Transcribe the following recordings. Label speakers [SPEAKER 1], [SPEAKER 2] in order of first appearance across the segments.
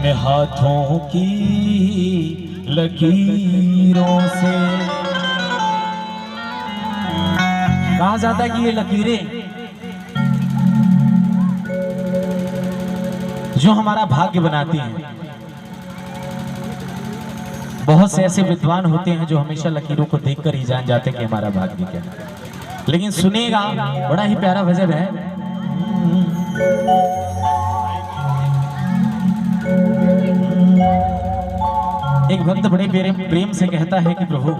[SPEAKER 1] अपने हाथों की लकीरों से। कहा जाता है कि ये लकीरें जो हमारा भाग्य बनाती हैं। बहुत से ऐसे विद्वान होते हैं जो हमेशा लकीरों को देखकर ही जान जाते हैं कि हमारा भाग्य क्या है। लेकिन सुनेगा, बड़ा ही प्यारा भजन है। एक भक्त बड़े प्रेम से कहता है कि प्रभु,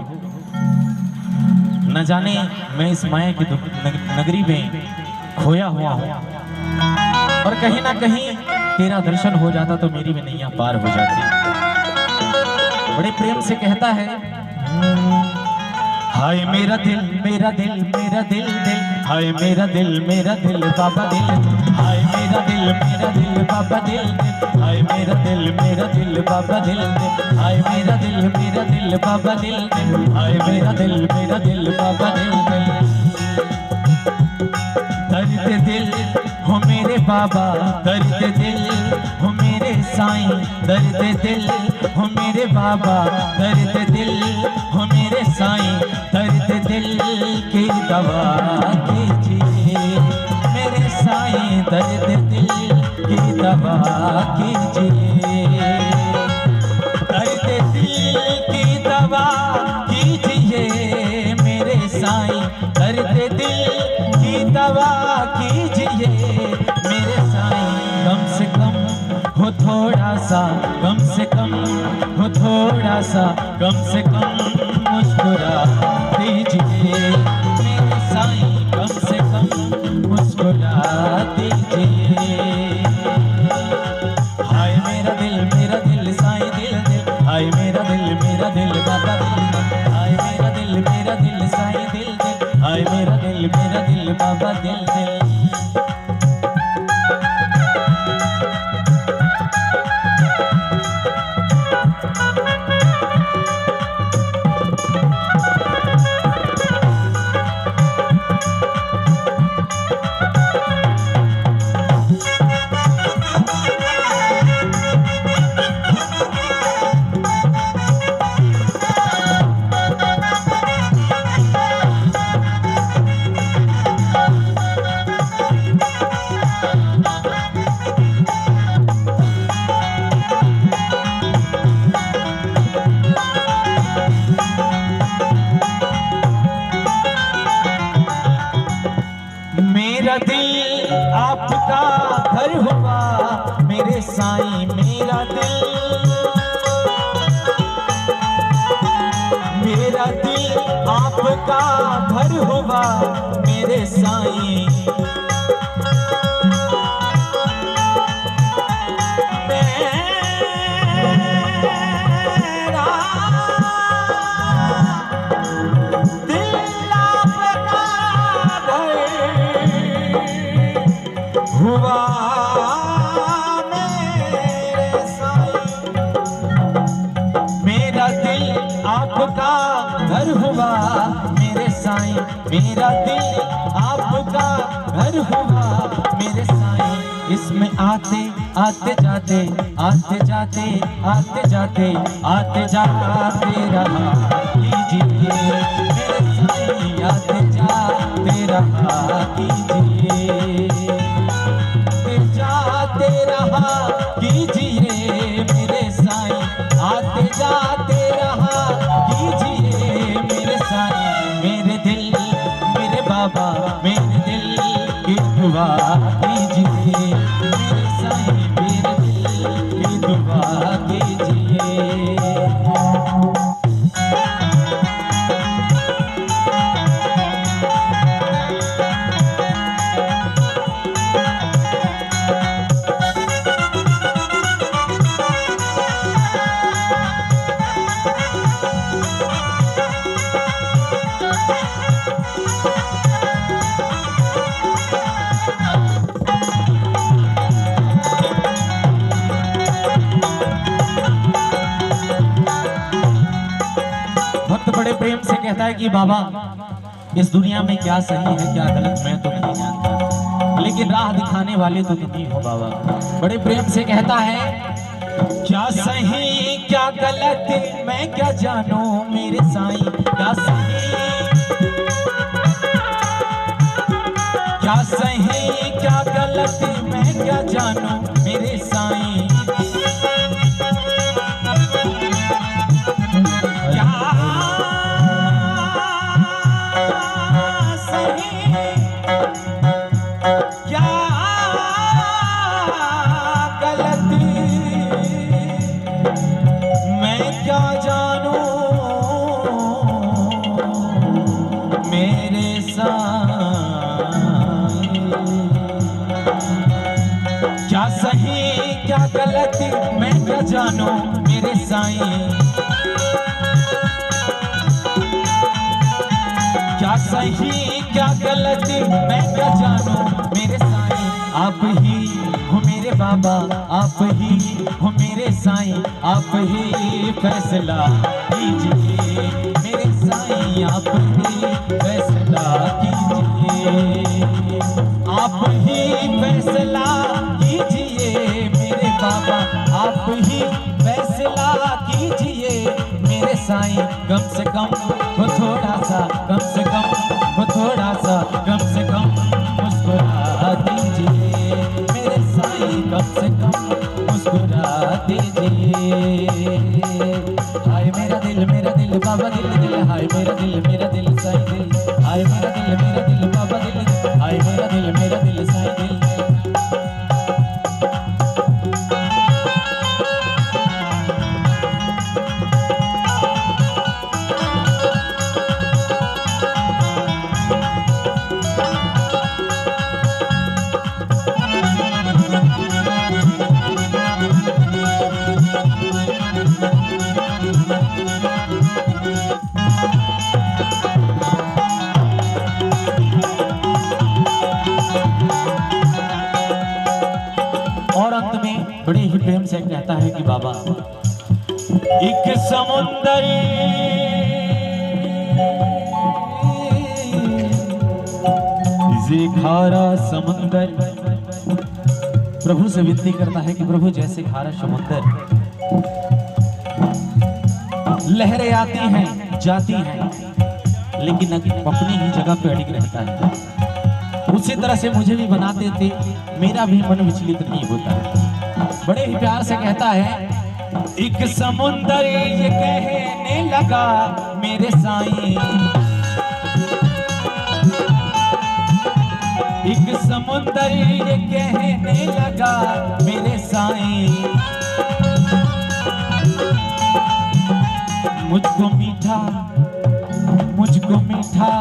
[SPEAKER 1] न जाने मैं इस माया की नगरी में खोया हुआ हूं, और कहीं ना कहीं तेरा दर्शन हो जाता तो मेरी भी नैया पार हो जाती। बड़े प्रेम से कहता है, हाय मेरा दिल मेरा दिल मेरा दिल दिल, हाय मेरा दिल बाबा दिल, हाय मेरा दिल बाबा दिल, हाय मेरा दिल बाबा दिल, हाय मेरा दिल बाबा दिल, हाय मेरा दिल बाबा दिल। दर्द दिल हो मेरे बाबा, दर्द दिल हो मेरे साईं, दर्द दिल हो मेरे बाबा, दर्द दिल हो मेरे साईं, दर्द दिल की दवा कीजिए मेरे साईं, दर्द दिल की दवा कीजिए, दर्द दिल की दवा कीजिए मेरे साईं, दर्द दिल की दवा कीजिए मेरे साईं। कम से कम हो थोड़ा सा, कम से कम हो थोड़ा सा, कम से कम मुस्कुरा दीजिए मेरे साईं, कम से कम मुस्कुरा दीजिए। हाय मेरा दिल साईं दिल दिल, हाय मेरा दिल बाबा दिल, हाय मेरा दिल साईं दिल दिल, हाय मेरा दिल बाबा दिल दिल। मेरा दिल आपका घर हुआ मेरे साईं, मेरा दिल आपका घर हुआ मेरे साईं। हुआ मेरे साईं, मेरा दिल आपका घर हुआ मेरे साईं, मेरा दिल आपका घर हुआ मेरे साईं। इसमें आते आते जाते, आते जाते आते जाते, आते जाते रहा कीजिए मेरे साईं, आते जाते रहा कीजिए, जाते रहा कीजिए मेरे साईं, आते जाते रहा कीजिए मेरे साईं। मेरे दिल मेरे बाबा, मेरे दिल की दुआ कीजिए मेरे साईं, मेरे दिल की दुआ कीजिए। बड़े प्रेम से कहता है कि बाबा, इस दुनिया में क्या सही है क्या गलत मैं तो नहीं जानता, लेकिन राह दिखाने वाले तो तुम ही हो बाबा। बड़े प्रेम से कहता है क्या सही क्या गलत मैं क्या जानूं मेरे साईं, क्या सही क्या गलत मैं क्या जानूं मेरे साईं। क्या सही क्या गलत मैं क्या जानूं मेरे साईं, क्या सही क्या गलत मैं क्या जानूं मेरे साईं। आप ही हो मेरे बाबा, आप ही हो मेरे साईं, आप ही फैसला कीजिए मेरे साईं, आप ही फैसला कीजिए, आप ही फैसला कीजिए मेरे बाबा, आप ही फैसला कीजिए मेरे साईं। कम से कम वो थोड़ा सा, कम से कम वो थोड़ा सा, कम से कम मुस्कुरा दीजिए मेरे साईं, कम से कम मुस्कुरा दीजिए। हाय मेरा दिल बाबा दिल, हाय मेरा दिल साईं दिल, हाय मेरा दिल बाबा दिल, हाय मेरा दिल साईं दिल। और अंत में बड़े ही प्रेम से कहता है कि बाबा एक समुंदर खारा समुंदर, प्रभु से विनती करता है कि प्रभु जैसे खारा समुंदर लहरें आती हैं जाती हैं लेकिन अपनी ही जगह पे अड़िग रहता है, उसी तरह से मुझे भी बनाते थे, मेरा भी मन विचलित नहीं होता है। बड़े ही प्यार से कहता है एक समुंदर ये कहने लगा मेरे साईं, एक समुंदर ये कहने लगा मेरे साईं, मुझको मीठा मुझको मीठा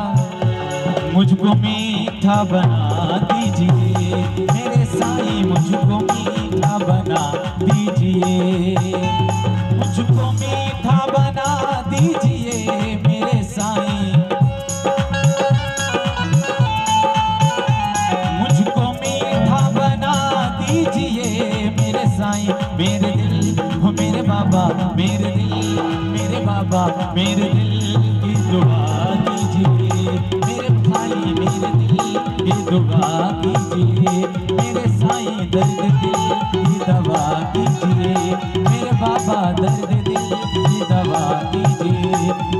[SPEAKER 1] मुझको मीठा बना दीजिए मेरे साईं, मुझको मीठा बना दीजिए, मुझको मीठा बना दीजिए मेरे साईं, मुझको मीठा बना दीजिए मेरे साईं। मेरे दिल हो मेरे बाबा, मेरे दिल मेरे बाबा, मेरे दिल की दुआ कीजिए मेरे भाई, मेरे दिल की दुआ कीजिए मेरे साईं, दर्द दिल की दवा कीजिए मेरे बाबा, दर्द दिल की दवा कीजिए